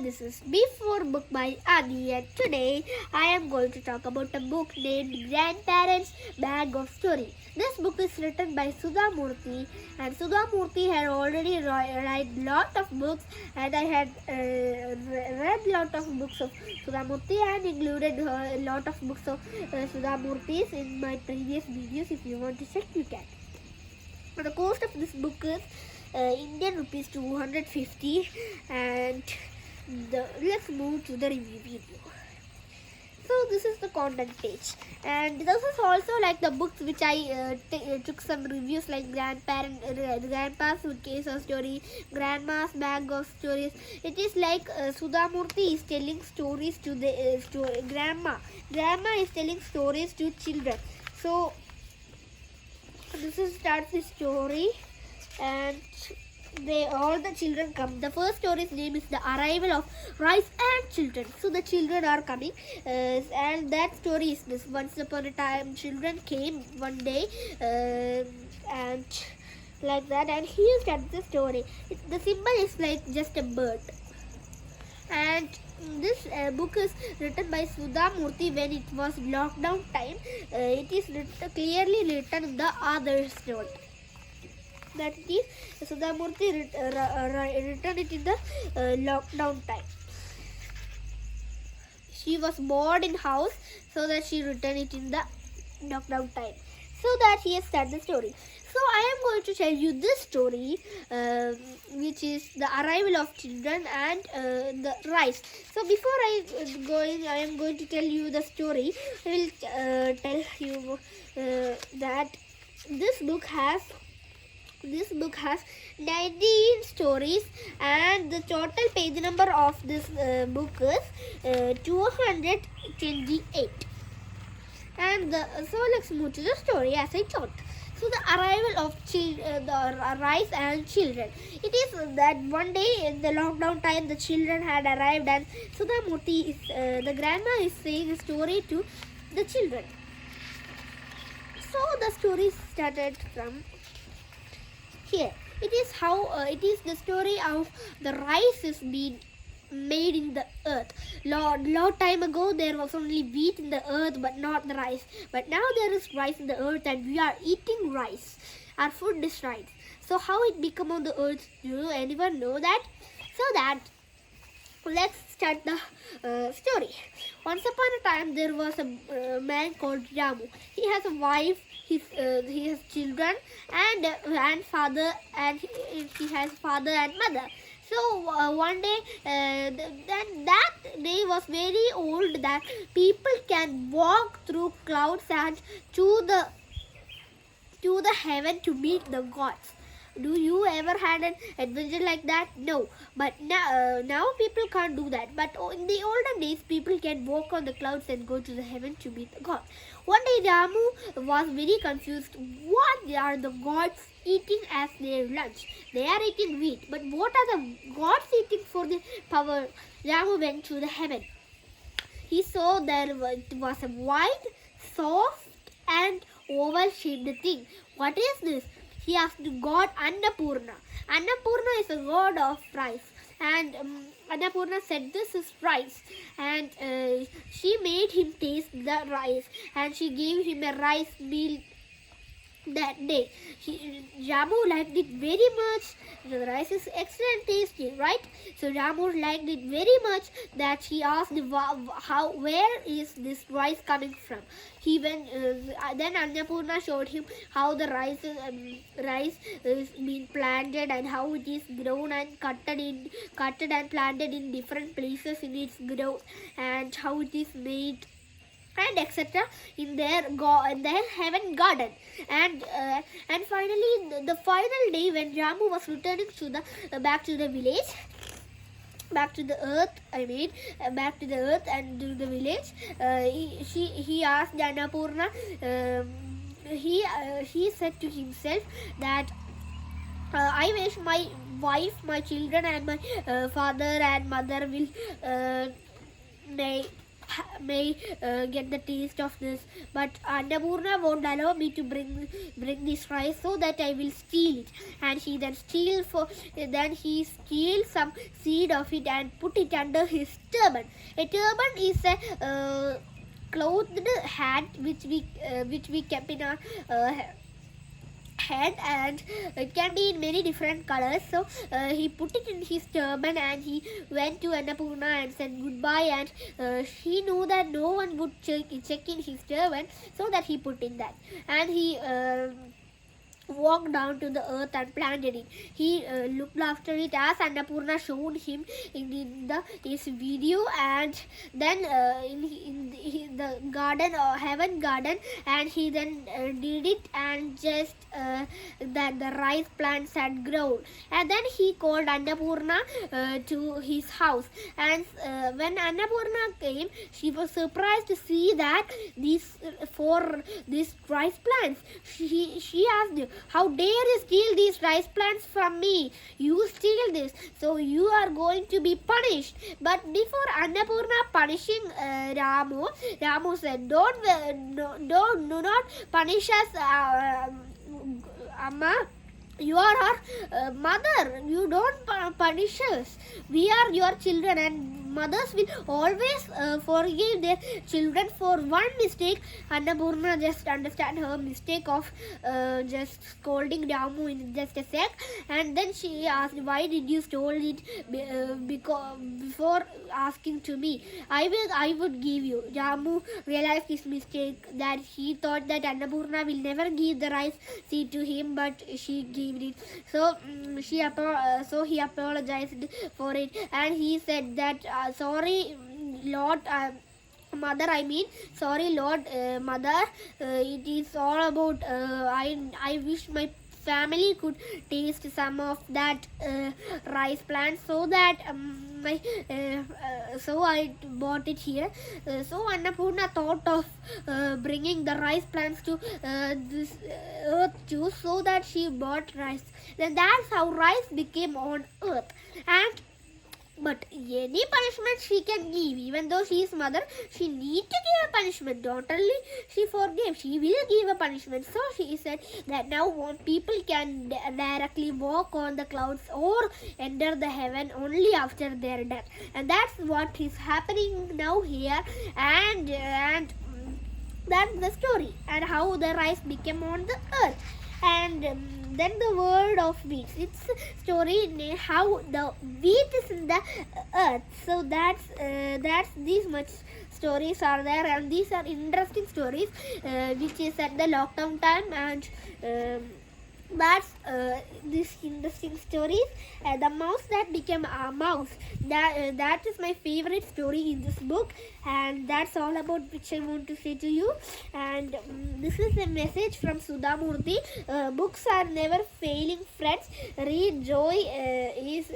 This is Before Book by Aadi, and today I am going to talk about a book named Grandparents' Bag of Story. This book is written by SUDHA Murty, and SUDHA Murty had already written lot of books, and I had read lot of books of SUDHA Murty and included a lot of books of SUDHA Murty's in my previous videos. If you want to check, you can. The cost of this book is Indian rupees 250, and let's move to the review video. So this is the content page, and this is also like the books which I took some reviews, like Grandpa's Suitcase of Story, Grandma's Bag of Stories. It is like SUDHA Murty is telling stories to the Grandma. Grandma is telling stories to children. So this is starts the story, and all the children come. The first story's name is The Arrival of Rice and Children. So the children are coming, and that story is this: once upon a time, children came one day, and like that. And here starts the story. The symbol is like just a bird. And this book is written by SUDHA Murty when it was lockdown time. It is clearly written in the author's note that it is SUDHA Murty written it in the lockdown time. She was bored in house, so that she written it in the lockdown time. So that he has started the story. So I am going to tell you this story, which is The Arrival of Children and the Rice. So before I am going to tell you the story. I will tell you that this book has 19 stories, and the total page number of this book is 228. And so let's move to the story as I thought. So the arrival of the Rice and Children. It is that one day in the lockdown time, the children had arrived, and SUDHA Murty the grandma is saying a story to the children. So the story started from here. It is the story of the rice is being made in the earth. Long time ago, there was only wheat in the earth, but not the rice. But now there is rice in the earth, and we are eating rice. Our food is rice. So how it become on the earth? Do anyone know that? So that let's start the story. Once upon a time, there was a man called Ramu. He has a wife. He has children and father, and he has father and mother. So one day, then that day was very old that people can walk through clouds and to the heaven to meet the gods. Do you ever had an adventure like that? No. But now people can't do that. But in the olden days, people can walk on the clouds and go to the heaven to meet the gods. One day, Ramu was very confused. What are the gods eating as their lunch? They are eating wheat. But what are the gods eating for the power? Ramu went to the heaven. He saw there was a white, soft and oval-shaped thing. What is this? He asked God Annapurna. Annapurna is a god of rice, and Annapurna said, "This is rice." And she made him taste the rice, and she gave him a rice meal that day. Ramu liked it very much. The rice is excellent tasty, right? So Ramu liked it very much that he asked, where is this rice coming from? He went. Then Annapurna showed him how the rice is being planted, and how it is grown and cutted and planted in different places in its growth, and how it is made, and etc. in their heaven garden. And finally, the final day when Ramu was returning to back to the village, back to the earth and to the village, he asked Annapurna. He said to himself that I wish my wife, my children, and my father and mother will get the taste of this, but Annapurna won't allow me to bring this rice, so that I will steal it. And he then steals some seed of it and put it under his turban. A turban is a clothed hat which we kept in our head, and it can be in many different colors. So he put it in his turban, and he went to Annapurna and said goodbye, and he knew that no one would check in his turban, so that he put in that, and he walked down to the earth and planted it. He looked after it as Annapurna showed him in his video, and then in the garden or heaven garden, and he then did it, and just that the rice plants had grown, and then he called Annapurna to his house, and when Annapurna came, she was surprised to see that these rice plants. She asked, how dare you steal these rice plants from me? You steal this, so you are going to be punished. But before Annapurna punishing Ramu said, do not punish us, Amma. You are our mother. You don't punish us. We are your children, and mothers will always forgive their children for one mistake. Annapurna just understand her mistake of just scolding Ramu in just a sec, and then she asked, why did you stole it before asking to me? I would give you. Ramu realized his mistake, that he thought that Annapurna will never give the rice seed to him, but she gave it. So he apologized for it, and he said that sorry Lord, mother, I mean sorry Lord, mother, it is all about I wish my family could taste some of that rice plant, so that so I bought it here. So Annapurna thought of bringing the rice plants to this earth too, so that she bought rice. Then that's how rice became on earth. And but any punishment she can give, even though she is mother, she need to give a punishment. Not only she forgave, she will give a punishment. So she said that now people can directly walk on the clouds or enter the heaven only after their death. And that's what is happening now here. And that's the story, and how the rice became on the earth. And then the world of wheat. It's a story how the wheat is in the earth. So that's these much stories are there, and these are interesting stories which is at the lockdown time. And that's this interesting stories. The mouse that became a mouse, that is my favorite story in this book, and that's all about which I want to say to you. And this is a message from SUDHA MURTY. Books are never failing, friends. Real joy is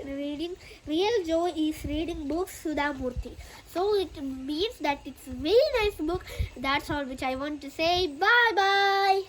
reading books, SUDHA MURTY. So it means that it's a very nice book. That's all which I want to say. Bye bye.